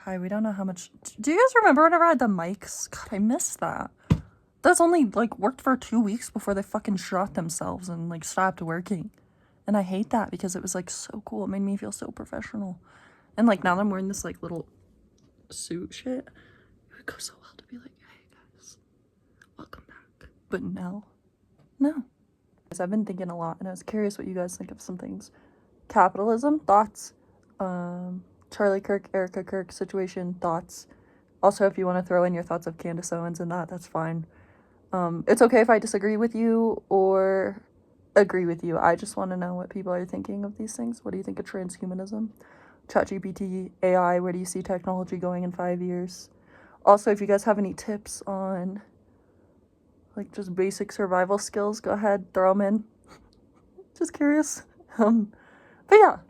Hi, we don't know how much. Do you guys remember whenever I had the mics? God, I missed that. That's only, like, worked for 2 weeks before they fucking shot themselves and, like, stopped working. And I hate that because it was, like, so cool. It made me feel so professional. And, like, now that I'm wearing this, like, little suit shit, it would go so well to be like, hey, guys, welcome back. But no. I've been thinking a lot, and I was curious what you guys think of some things. Capitalism, thoughts. Charlie Kirk, Erica Kirk situation, thoughts. Also, if you want to throw in your thoughts of Candace Owens and that's fine. It's okay if I disagree with you or agree with you. I just want to know what people are thinking of these things. What do you think of transhumanism? ChatGPT, AI, where do you see technology going in 5 years? Also, if you guys have any tips on, like, just basic survival skills, go ahead, throw them in. Just curious. But yeah,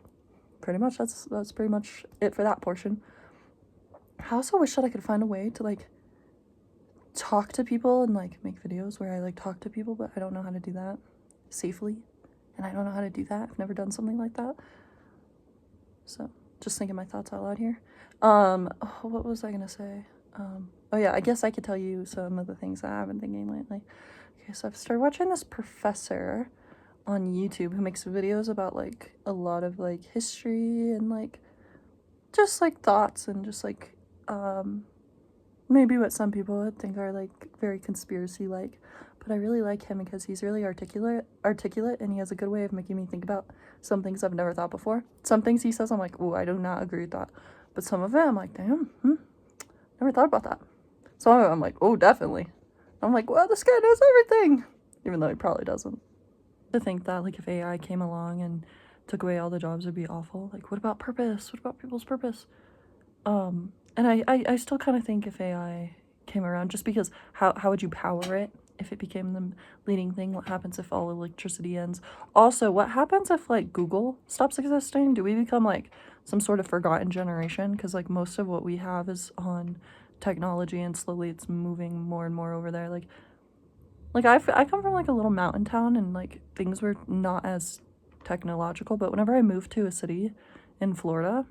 pretty much that's pretty much it for that portion. I also wish that I could find a way to, like, talk to people and, like, make videos where I, like, talk to people, but I don't know how to do that safely, and I don't know how to do that. I've never done something like that. So, just thinking my thoughts out loud here. What was I gonna say? Oh yeah, I guess I could tell you some of the things that I've been thinking lately. Okay, so I've started watching this professor on YouTube who makes videos about, like, a lot of, like, history and, like, just, like, thoughts and just, like, maybe what some people would think are, like, very conspiracy-like. But I really like him because he's really articulate, and he has a good way of making me think about some things I've never thought before. Some things he says, I'm like, oh, I do not agree with that. But some of it, I'm like, damn, never thought about that. Some of it, I'm like, oh, definitely. I'm like, well, this guy knows everything. Even though he probably doesn't. To think that, like, if AI came along and took away all the jobs, it'd be awful. Like, what about purpose? What about people's purpose? And I still kind of think if AI came around, just because how would you power it if it became the leading thing? What happens if all electricity ends? Also, what happens if, like, Google stops existing? Do we become, like, some sort of forgotten generation? Because, like, most of what we have is on technology, and slowly it's moving more and more over there. Like I come from, like, a little mountain town, and, like, things were not as technological, but whenever I moved to a city in Florida,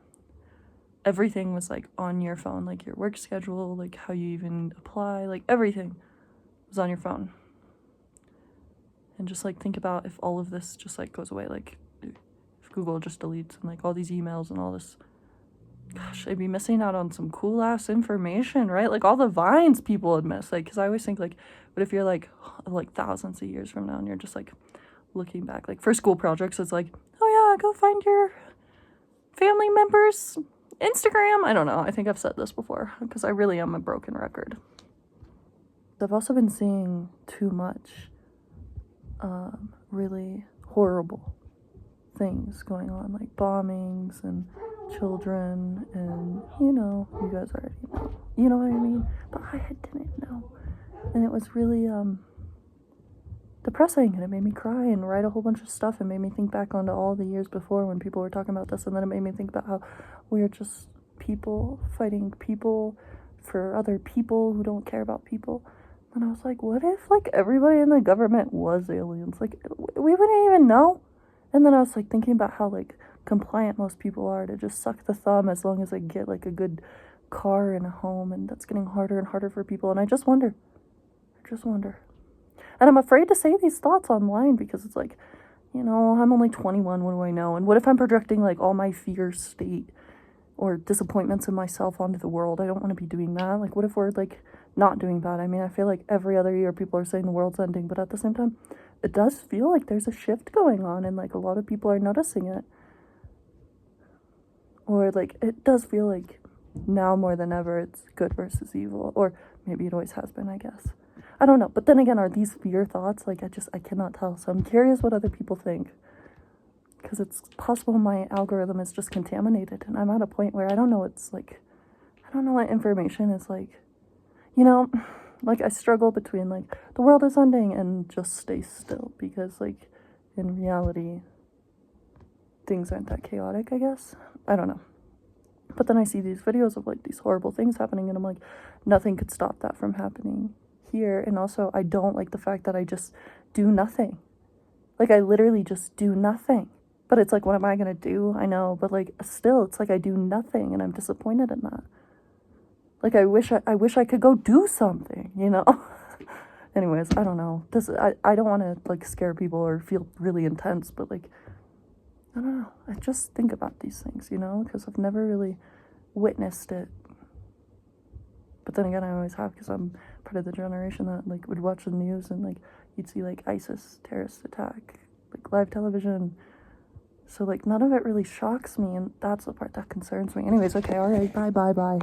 everything was, like, on your phone, like, your work schedule, like, how you even apply, like, everything was on your phone. And just, like, think about if all of this just, like, goes away, like, if Google just deletes and, like, all these emails and all this, gosh, I'd be missing out on some cool ass information, right? Like, all the vines people would miss, like, because I always think, like, what if you're, like thousands of years from now and you're just, like, looking back, like, for school projects, it's like, oh yeah, go find your family members' Instagram. I don't know. I think I've said this before because I really am a broken record. I've also been seeing too much really horrible things going on, like bombings and children, and you guys already know. You know what I mean? But I didn't know. And it was really depressing, and it made me cry and write a whole bunch of stuff, and made me think back onto all the years before when people were talking about this, and then it made me think about how we're just people fighting people for other people who don't care about people. And I was like, what if, like, everybody in the government was aliens? Like, we wouldn't even know. And then I was, like, thinking about how, like, compliant most people are to just suck the thumb as long as they get, like, a good car and a home, and that's getting harder and harder for people. And I just wonder. And I'm afraid to say these thoughts online because it's like, I'm only 21, what do I know? And what if I'm projecting, like, all my fear state or disappointments in myself onto the world? I don't want to be doing that. Like, what if we're, like, not doing that? I mean, I feel like every other year people are saying the world's ending, but at the same time, it does feel like there's a shift going on, and, like, a lot of people are noticing it. Or, like, it does feel like now more than ever it's good versus evil. Or maybe it always has been, I guess. I don't know. But then again, are these fear thoughts? Like, I cannot tell. So I'm curious what other people think. Because it's possible my algorithm is just contaminated, and I'm at a point where I don't know what information is, like, like, I struggle between, like, the world is ending and just stay still, because, like, in reality, things aren't that chaotic, I guess. I don't know. But then I see these videos of, like, these horrible things happening, and I'm like, nothing could stop that from happening here. And also, I don't like the fact that I just do nothing. Like, I literally just do nothing. But it's like, what am I gonna do? I know, but, like, still, it's like I do nothing, and I'm disappointed in that. Like, I wish I could go do something, you know? Anyways, I don't know. I don't want to, like, scare people or feel really intense, but, like, I don't know. I just think about these things, you know? Because I've never really witnessed it. But then again, I always have, because I'm part of the generation that, like, would watch the news and, like, you'd see, like, ISIS terrorist attack, like, live television. So, like, none of it really shocks me, and that's the part that concerns me. Anyways, okay, all right, bye.